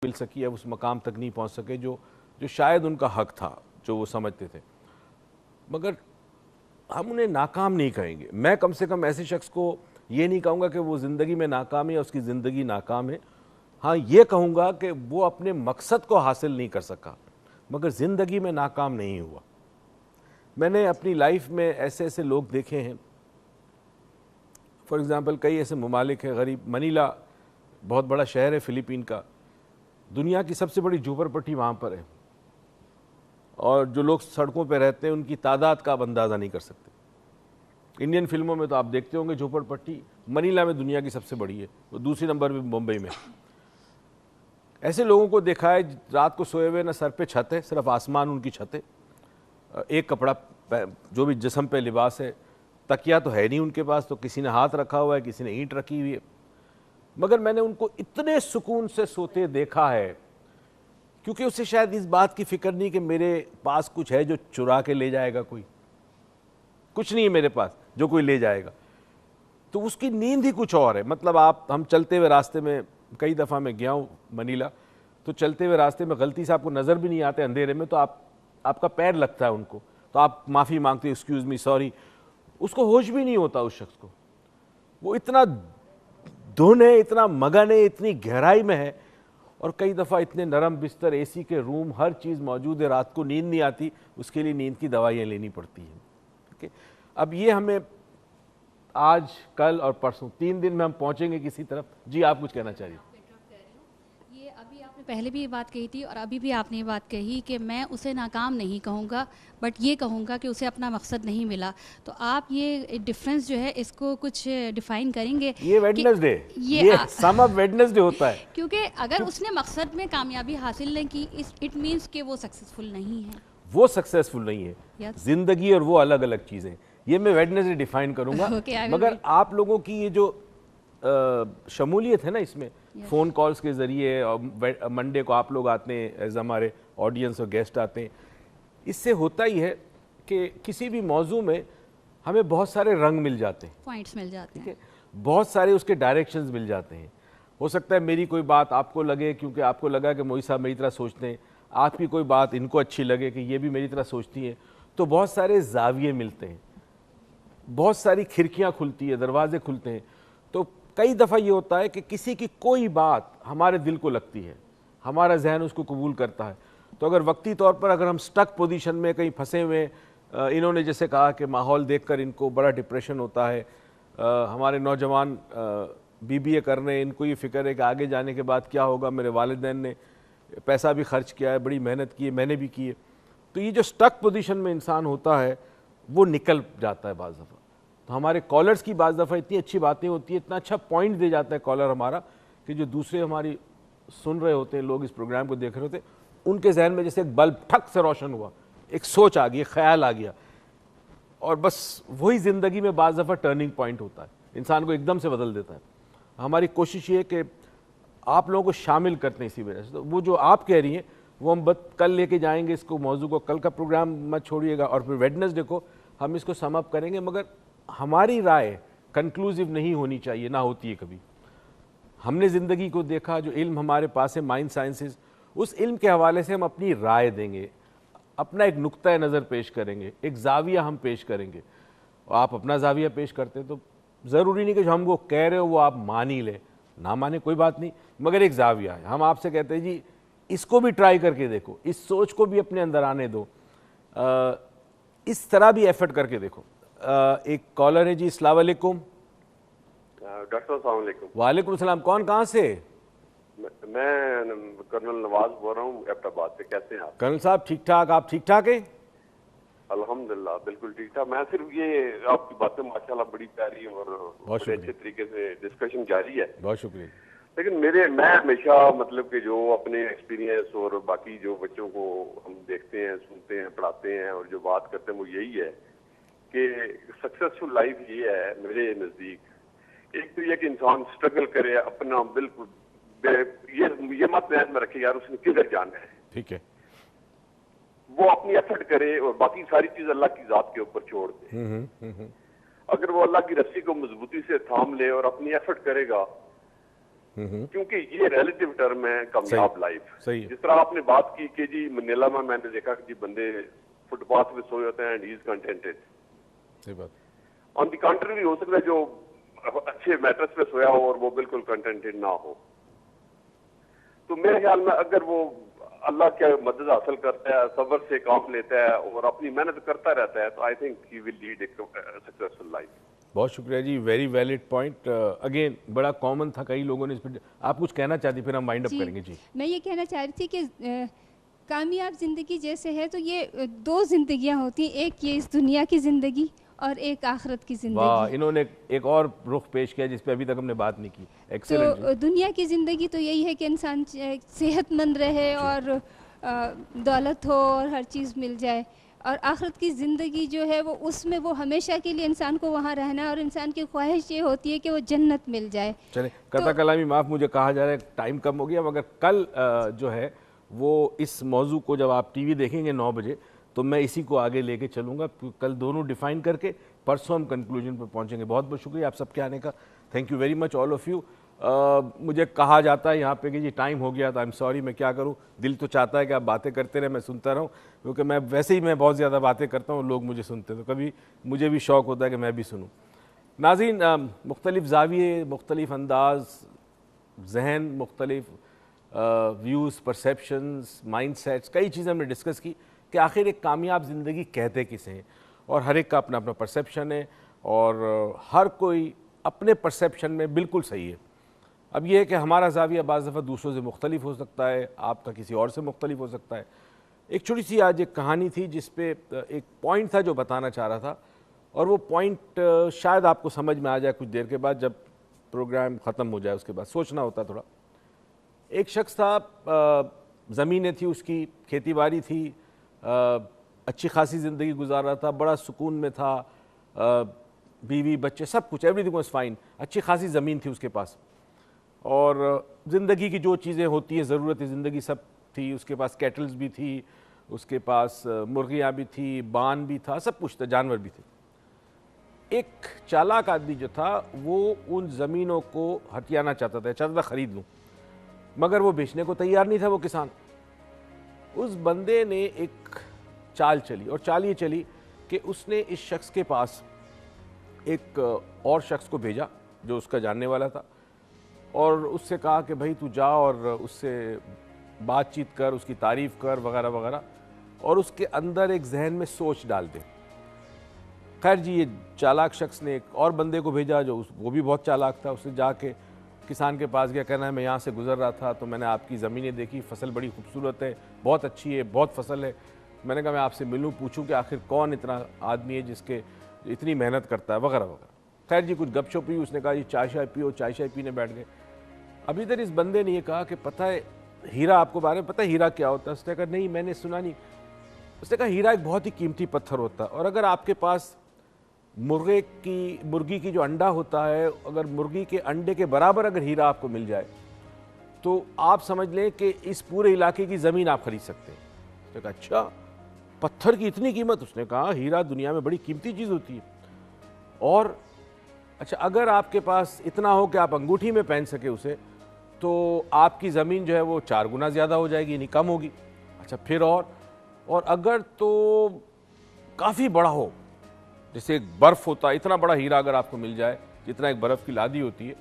मिल सकी या उस मकाम तक नहीं पहुंच सके जो जो शायद उनका हक था, जो वो समझते थे। मगर हम उन्हें नाकाम नहीं कहेंगे। मैं कम से कम ऐसे शख्स को ये नहीं कहूँगा कि वो ज़िंदगी में नाकाम है या उसकी ज़िंदगी नाकाम है। हाँ, ये कहूँगा कि वो अपने मकसद को हासिल नहीं कर सका, मगर ज़िंदगी में नाकाम नहीं हुआ। मैंने अपनी लाइफ में ऐसे ऐसे लोग देखे हैं, फॉर एग्ज़ाम्पल कई ऐसे ममालिक हैं गरीब, मनीला बहुत बड़ा शहर है फ़िलीपीन का, दुनिया की सबसे बड़ी झोपड़पट्टी वहाँ पर है, और जो लोग सड़कों पर रहते हैं उनकी तादाद का आप अंदाज़ा नहीं कर सकते। इंडियन फिल्मों में तो आप देखते होंगे झोपड़पट्टी, मनीला में दुनिया की सबसे बड़ी है, वो दूसरी नंबर पे मुंबई में। ऐसे लोगों को देखा है रात को सोए हुए, ना सर पे छत है, सिर्फ आसमान उनकी छत है, एक कपड़ा जो भी जिस्म पे लिबास है, तकिया तो है नहीं उनके पास, तो किसी ने हाथ रखा हुआ है, किसी ने ईंट रखी हुई है। मगर मैंने उनको इतने सुकून से सोते देखा है, क्योंकि उसे शायद इस बात की फिक्र नहीं कि मेरे पास कुछ है जो चुरा के ले जाएगा, कोई कुछ नहीं है मेरे पास जो कोई ले जाएगा। तो उसकी नींद ही कुछ और है। मतलब हम चलते हुए रास्ते में, कई दफ़ा मैं गया हूँ मनीला, तो चलते हुए रास्ते में गलती से आपको नज़र भी नहीं आते अंधेरे में, तो आपका पैर लगता है उनको, तो आप माफ़ी मांगते हो, एक्सक्यूज़ मी, सॉरी। उसको होश भी नहीं होता उस शख्स को, वो इतना धुन है, इतना मगन है, इतनी गहराई में है। और कई दफ़ा इतने नरम बिस्तर, एसी के रूम, हर चीज़ मौजूद है, रात को नींद नहीं आती, उसके लिए नींद की दवाइयाँ लेनी पड़ती हैं। ठीक है, अब ये हमें आज, कल और परसों 3 दिन में हम पहुँचेंगे किसी तरफ। जी, आप कुछ कहना चाहिए? ये अभी आपने पहले भी ये बात कही थी और अभी भी आपने ये बात कही कि मैं उसे नाकाम नहीं कहूँगा, बट ये कहूँगा कि उसे अपना मकसद नहीं मिला। तो आप ये डिफरेंस जो है इसको कुछ डिफाइन करेंगे? ये वेडनेसडे, ये सम ऑफ वेडनेसडे होता है। क्योंकि अगर उसने मकसद में कामयाबी हासिल नहीं की, इट मीन्स कि वो सक्सेसफुल नहीं है। वो सक्सेसफुल नहीं है। जिंदगी और वो अलग अलग चीज़ें, ये मैं वेडनेसडे डिफाइन करूँगा। मगर आप लोगों की ये जो शमूलियत है ना इसमें, फ़ोन कॉल्स के ज़रिए, और मंडे को आप लोग आते हैं एज हमारे ऑडियंस और गेस्ट आते हैं, इससे होता ही है कि किसी भी मौजू में हमें बहुत सारे रंग मिल जाते हैं, पॉइंट्स मिल जाते हैं, बहुत सारे उसके डायरेक्शंस मिल जाते हैं। हो सकता है मेरी कोई बात आपको लगे, क्योंकि आपको लगा कि मोई साहब मेरी तरह सोचते हैं, आपकी कोई बात इनको अच्छी लगे कि ये भी मेरी तरह सोचती हैं, तो बहुत सारे जाविये मिलते हैं, बहुत सारी खिड़कियाँ खुलती है, दरवाजे खुलते हैं। तो कई दफ़ा ये होता है कि किसी की कोई बात हमारे दिल को लगती है, हमारा जहन उसको कबूल करता है। तो अगर वक्ती तौर पर अगर हम स्टक पोजीशन में कहीं फंसे हुए, इन्होंने जैसे कहा कि माहौल देखकर इनको बड़ा डिप्रेशन होता है, हमारे नौजवान बीबीए कर रहे हैं, इनको ये फ़िक्र है कि आगे जाने के बाद क्या होगा, मेरे वालिदैन ने पैसा भी खर्च किया है, बड़ी मेहनत की है, मैंने भी की है। तो ये जो स्टक पोजीशन में इंसान होता है वो निकल जाता है बाज़ दफ़ा। तो हमारे कॉलर्स की बाज़ दफ़ा इतनी अच्छी बातें होती है, इतना अच्छा पॉइंट दे जाता है कॉलर हमारा, कि जो दूसरे हमारी सुन रहे होते हैं लोग, इस प्रोग्राम को देख रहे होते हैं, उनके जहन में जैसे एक बल्ब ठक से रोशन हुआ, एक सोच आ गई, ख्याल आ गया, और बस वही ज़िंदगी में बाज़ दफ़ा टर्निंग पॉइंट होता है, इंसान को एकदम से बदल देता है। हमारी कोशिश ये कि आप लोगों को शामिल करते हैं इसी वजह से। तो वो जो आप कह रही हैं वो हम कल लेके जाएंगे इसको, मौजू को, कल का प्रोग्राम मत छोड़िएगा, और फिर वेडनेसडे को हम इसको सम अप करेंगे। मगर हमारी राय कंक्लूसिव नहीं होनी चाहिए, ना होती है कभी। हमने ज़िंदगी को देखा, जो इल्म हमारे पास है, माइंड साइंसेस, उस इल्म के हवाले से हम अपनी राय देंगे, अपना एक नुक्ता नज़र पेश करेंगे, एक जाविया हम पेश करेंगे। और आप अपना जाविया पेश करते हैं तो ज़रूरी नहीं कि जो हम वो कह रहे हो वो आप मान ही ले, ना माने कोई बात नहीं, मगर एक जाविया है। हम आपसे कहते हैं जी इसको भी ट्राई करके देखो, इस सोच को भी अपने अंदर आने दो, इस तरह भी एफर्ट करके देखो। एक कॉलर है जी, अस्सलाम वालेकुम। डॉक्टर साहब वालेकुम सलाम, कौन कहाँ से? मैं कर्नल नवाज बोल रहा हूँ एबटाबाद से। कैसे हैं आप? कर्नल साहब ठीक ठाक, आप ठीक ठाक हैं? अल्हम्दुलिल्लाह बिल्कुल ठीक ठाक। मैं सिर्फ ये, आपकी बातें माशाल्लाह बड़ी प्यारी और बड़े अच्छे तरीके से डिस्कशन जारी है, बहुत शुक्रिया। लेकिन मैं हमेशा मतलब कि जो अपने एक्सपीरियंस और बाकी जो बच्चों को हम देखते हैं, सुनते हैं, पढ़ाते हैं और जो बात करते हैं वो यही है कि सक्सेसफुल लाइफ ये है मेरे नज़दीक, एक तो ये कि इंसान स्ट्रगल करे, अपना बिल्कुल ये मत ध्यान में रखे यार उसने किधर जाना है, ठीक है, वो अपनी एफर्ट करे और बाकी सारी चीज अल्लाह की जात के ऊपर छोड़ दे। अगर वो अल्लाह की रस्सी को मजबूती से थाम ले और अपनी एफर्ट करेगा क्योंकि ये रिलेटिव टर्म है कामयाब लाइफ। सही है। जिस तरह आपने बात की कि जी मनीला में मैंने देखा कि जी बंदे फुटपाथ पे सोए होते हैं एंड ही इज कंटेंटेड। सही बात। ऑन द कंट्री हो सकता है जो अच्छे मैट्रेस पे सोया हो और वो बिल्कुल कंटेंटेड ना हो। तो मेरे ख्याल में अगर वो अल्लाह के मदद हासिल करता है, सब्र से काम लेता है और अपनी मेहनत करता रहता है, तो I think he will lead A successful life. बहुत शुक्रिया जी, वेरी वैलिड पॉइंट। अगेन बड़ा कॉमन था, कई लोगों ने इस पर। आप कुछ कहना चाहती, फिर हम वाइंड अप करेंगे जी। मैं ये कहना चाह रही थी कि कामयाब ज़िंदगी जैसे है तो ये दो जिंदगियां होती हैं, एक ये इस दुनिया की ज़िंदगी और एक आखिरत की वाह, ज़िंदगी। इन्होंने एक और रुख पेश किया जिस पे अभी तक हमने बात नहीं की। एक्सेलेंट। तो दुनिया की ज़िंदगी तो यही है कि इंसान सेहतमंद रहे और दौलत हो और हर चीज़ मिल जाए, और आखिरत की ज़िंदगी जो है वो उसमें वो हमेशा के लिए इंसान को वहाँ रहना है और इंसान की ख्वाहिश ये होती है कि वो जन्नत मिल जाए। चले कथा कलामी माफ, मुझे कहा जा रहा है टाइम कम हो गया, मगर कल जो है वो इस मौजू को जब आप टीवी देखेंगे 9 बजे तो मैं इसी को आगे लेके चलूँगा। कल दोनों डिफाइन करके परसों हम कंक्लूजन पर पहुँचेंगे। बहुत बहुत शुक्रिया आप सबके आने का। Thank you very much all of you. मुझे कहा जाता है यहाँ पे कि जी टाइम हो गया, तो आई एम सॉरी, मैं क्या करूँ। दिल तो चाहता है कि आप बातें करते रहे, मैं सुनता रहूँ, क्योंकि मैं वैसे ही मैं बहुत ज़्यादा बातें करता हूँ, लोग मुझे सुनते हैं, तो कभी मुझे भी शौक़ होता है कि मैं भी सुनूँ। नाज़रीन, मुख्तलिफ़ ज़ाविये, मुख्तलिफ़ अंदाज़, जहन, मुख्तलिफ़ व्यूज़, परसेप्शंस, माइंडसेट्स, कई चीज़ें हमने डिस्कस की कि आखिर एक कामयाब ज़िंदगी कहते किसे हैं, और हर एक का अपना अपना परसेप्शन है और हर कोई अपने परसेप्शन में बिल्कुल सही है। अब यह है कि हमारा ज़ाविया बाज़ दफ़ा दूसरों से मुख्तलिफ हो सकता है, आपका किसी और से मुख्तलिफ हो सकता है। एक छोटी सी आज एक कहानी थी जिस पे एक पॉइंट था जो बताना चाह रहा था, और वो पॉइंट शायद आपको समझ में आ जाए कुछ देर के बाद, जब प्रोग्राम ख़त्म हो जाए उसके बाद सोचना होता थोड़ा। एक शख्स था, ज़मीनें थी उसकी, खेती बाड़ी थी, अच्छी खासी ज़िंदगी गुजार रहा था, बड़ा सुकून में था, बीवी बच्चे सब कुछ, एवरीथिंग वाज फाइन, अच्छी खासी ज़मीन थी उसके पास, और ज़िंदगी की जो चीज़ें होती हैं ज़रूरत ज़िंदगी सब थी। उसके पास कैटल्स भी थी, उसके पास मुर्गियाँ भी थी, बान भी था, सब कुछ था, जानवर भी थे। एक चालाक आदमी जो था वो उन ज़मीनों को हथियाना चाहता था ख़रीद लूँ, मगर वो बेचने को तैयार नहीं था वो किसान। उस बंदे ने एक चाल चली, और चाल ये चली कि उसने इस शख्स के पास एक और शख्स को भेजा जो उसका जानने वाला था, और उससे कहा कि भाई तू जा और उससे बातचीत कर, उसकी तारीफ़ कर वगैरह वगैरह, और उसके अंदर एक जहन में सोच डाल दे। खैर जी, ये चालाक शख्स ने एक और बंदे को भेजा जो वो भी बहुत चालाक था। उसने जाके किसान के पास गया, कहना है मैं यहाँ से गुजर रहा था तो मैंने आपकी ज़मीनें देखी, फसल बड़ी खूबसूरत है, बहुत अच्छी है, बहुत फसल है। मैंने कहा मैं आपसे मिलूँ, पूछूँ कि आखिर कौन इतना आदमी है जिसके इतनी मेहनत करता है वगैरह वगैरह। खैर जी, कुछ गपशप हुई, उसने कहा जी चाय शाय पियो, चाय शाय पीने बैठ गए। अभी इधर इस बंदे ने ये कहा कि पता है हीरा, आपको बारे में पता है हीरा क्या होता है? उसने कहा नहीं, मैंने सुना नहीं। उसने कहा हीरा एक बहुत ही कीमती पत्थर होता है, और अगर आपके पास मुर्गी की जो अंडा होता है, अगर मुर्गी के अंडे के बराबर अगर हीरा आपको मिल जाए तो आप समझ लें कि इस पूरे इलाके की ज़मीन आप खरीद सकते हैं। उसने कहा अच्छा, पत्थर की इतनी कीमत? उसने कहा हीरा दुनिया में बड़ी कीमती चीज़ होती है। और अच्छा, अगर आपके पास इतना हो कि आप अंगूठी में पहन सके उसे, तो आपकी ज़मीन जो है वो 4 गुना ज़्यादा हो जाएगी, यानी कम होगी। अच्छा, फिर और अगर तो काफ़ी बड़ा हो, जैसे एक बर्फ़ होता है, इतना बड़ा हीरा अगर आपको मिल जाए जितना एक बर्फ़ की लादी होती है,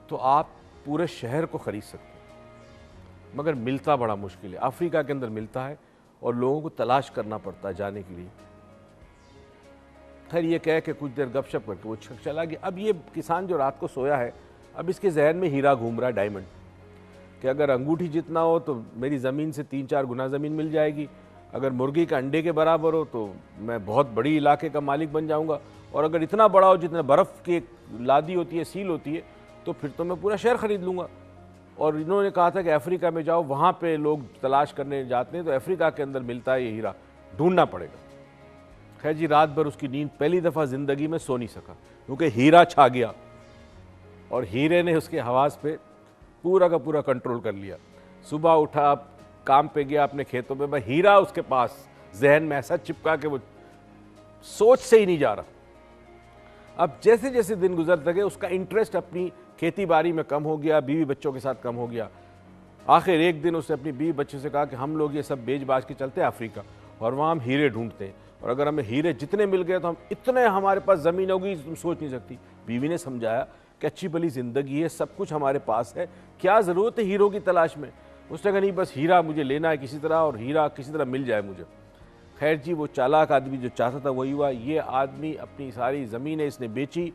तो आप पूरे शहर को ख़रीद सकते हैं। मगर मिलता बड़ा मुश्किल है। अफ्रीका के अंदर मिलता है और लोगों को तलाश करना पड़ता है जाने के लिए। खैर ये कह के कुछ देर गपशप करके वो चला गया। अब ये किसान जो रात को सोया है, अब इसके जहन में हीरा घूम रहा है, डायमंड, कि अगर अंगूठी जितना हो तो मेरी ज़मीन से 3-4 गुना ज़मीन मिल जाएगी, अगर मुर्गी के अंडे के बराबर हो तो मैं बहुत बड़ी इलाके का मालिक बन जाऊंगा, और अगर इतना बड़ा हो जितना बर्फ़ की एक लादी होती है, सील होती है, तो फिर तो मैं पूरा शहर ख़रीद लूँगा। और इन्होंने कहा था कि अफ्रीका में जाओ, वहाँ पे लोग तलाश करने जाते हैं, तो अफ्रीका के अंदर मिलता है ये हीरा, ढूंढना पड़ेगा। खैर जी, रात भर उसकी नींद पहली दफ़ा ज़िंदगी में सो नहीं सका, क्योंकि हीरा छा गया और हीरे ने उसके हवास पे पूरा का पूरा कंट्रोल कर लिया। सुबह उठा, काम पे गया अपने खेतों में, भाई हीरा उसके पास जहन में ऐसा चिपका कि वो सोच से ही नहीं जा रहा। अब जैसे जैसे दिन गुजरते गए उसका इंटरेस्ट अपनी खेती बाड़ी में कम हो गया, बीवी बच्चों के साथ कम हो गया। आखिर एक दिन उसने अपनी बीवी बच्चों से कहा कि हम लोग ये सब बेच बाज के चलते हैं अफ्रीका, और वहाँ हम हीरे ढूंढते हैं, और अगर हमें हीरे जितने मिल गए तो हम इतने हमारे पास ज़मीन होगी तुम सोच नहीं सकती। बीवी ने समझाया कि अच्छी भली ज़िंदगी है, सब कुछ हमारे पास है, क्या ज़रूरत है हीरो की तलाश में। उसने कहा नहीं, बस हीरा मुझे लेना है किसी तरह, और हीरा किसी तरह मिल जाए मुझे। खैर जी, वो चालाक आदमी जो चाहता था वही हुआ। ये आदमी अपनी सारी ज़मीनें इसने बेची,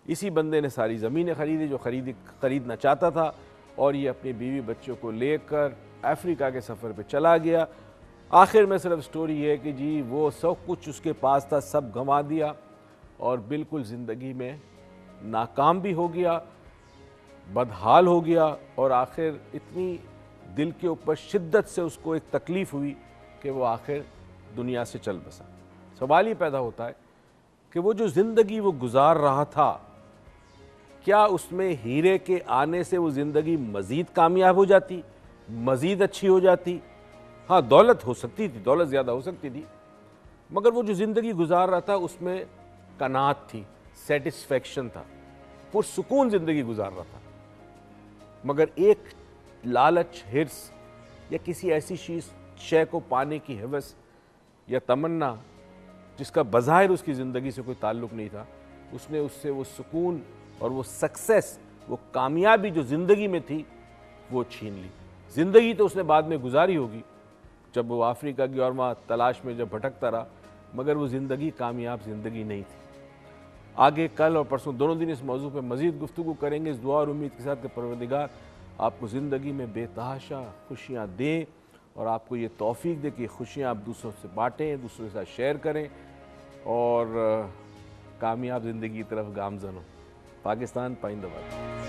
इसी बंदे ने सारी ज़मीनें खरीदी जो खरीदना चाहता था, और ये अपनी बीवी बच्चों को लेकर अफ्रीका के सफ़र पे चला गया। आखिर में सिर्फ स्टोरी ये है कि जी वो सब कुछ उसके पास था सब गंवा दिया, और बिल्कुल ज़िंदगी में नाकाम भी हो गया, बदहाल हो गया, और आखिर इतनी दिल के ऊपर शिद्दत से उसको एक तकलीफ़ हुई कि वो आखिर दुनिया से चल बसा। सवाल ये पैदा होता है कि वो जो ज़िंदगी वो गुजार रहा था, क्या उसमें हीरे के आने से वो ज़िंदगी मज़ीद कामयाब हो जाती, मज़ीद अच्छी हो जाती? हाँ, दौलत हो सकती थी, दौलत ज़्यादा हो सकती थी, मगर वो जो ज़िंदगी गुजार रहा था उसमें कनात थी, सेटिस्फेक्शन था, पुरसुकून ज़िंदगी गुजार रहा था। मगर एक लालच, हिर्स या किसी ऐसी शय को पाने की हवस या तमन्ना जिसका बज़ाहिर उसकी ज़िंदगी से कोई ताल्लुक़ नहीं था, उसने उससे वो सुकून और वो सक्सेस, वो कामयाबी जो ज़िंदगी में थी वो छीन ली। ज़िंदगी तो उसने बाद में गुजारी होगी जब वो अफ्रीका की और वहाँ तलाश में जब भटकता रहा, मगर वो ज़िंदगी कामयाब ज़िंदगी नहीं थी। आगे कल और परसों दोनों दिन इस मौजू पे मज़ीद गुफ्तगू करेंगे, इस दुआ और उम्मीद के साथ कि परवरदिगार आपको ज़िंदगी में बेतहाशा खुशियाँ दें, और आपको ये तौफीक दे कि खुशियाँ आप दूसरों से बाँटें, दूसरों के साथ शेयर करें, और कामयाब ज़िंदगी की तरफ गामज़न हो। पाकिस्तान पाइंदाबाद।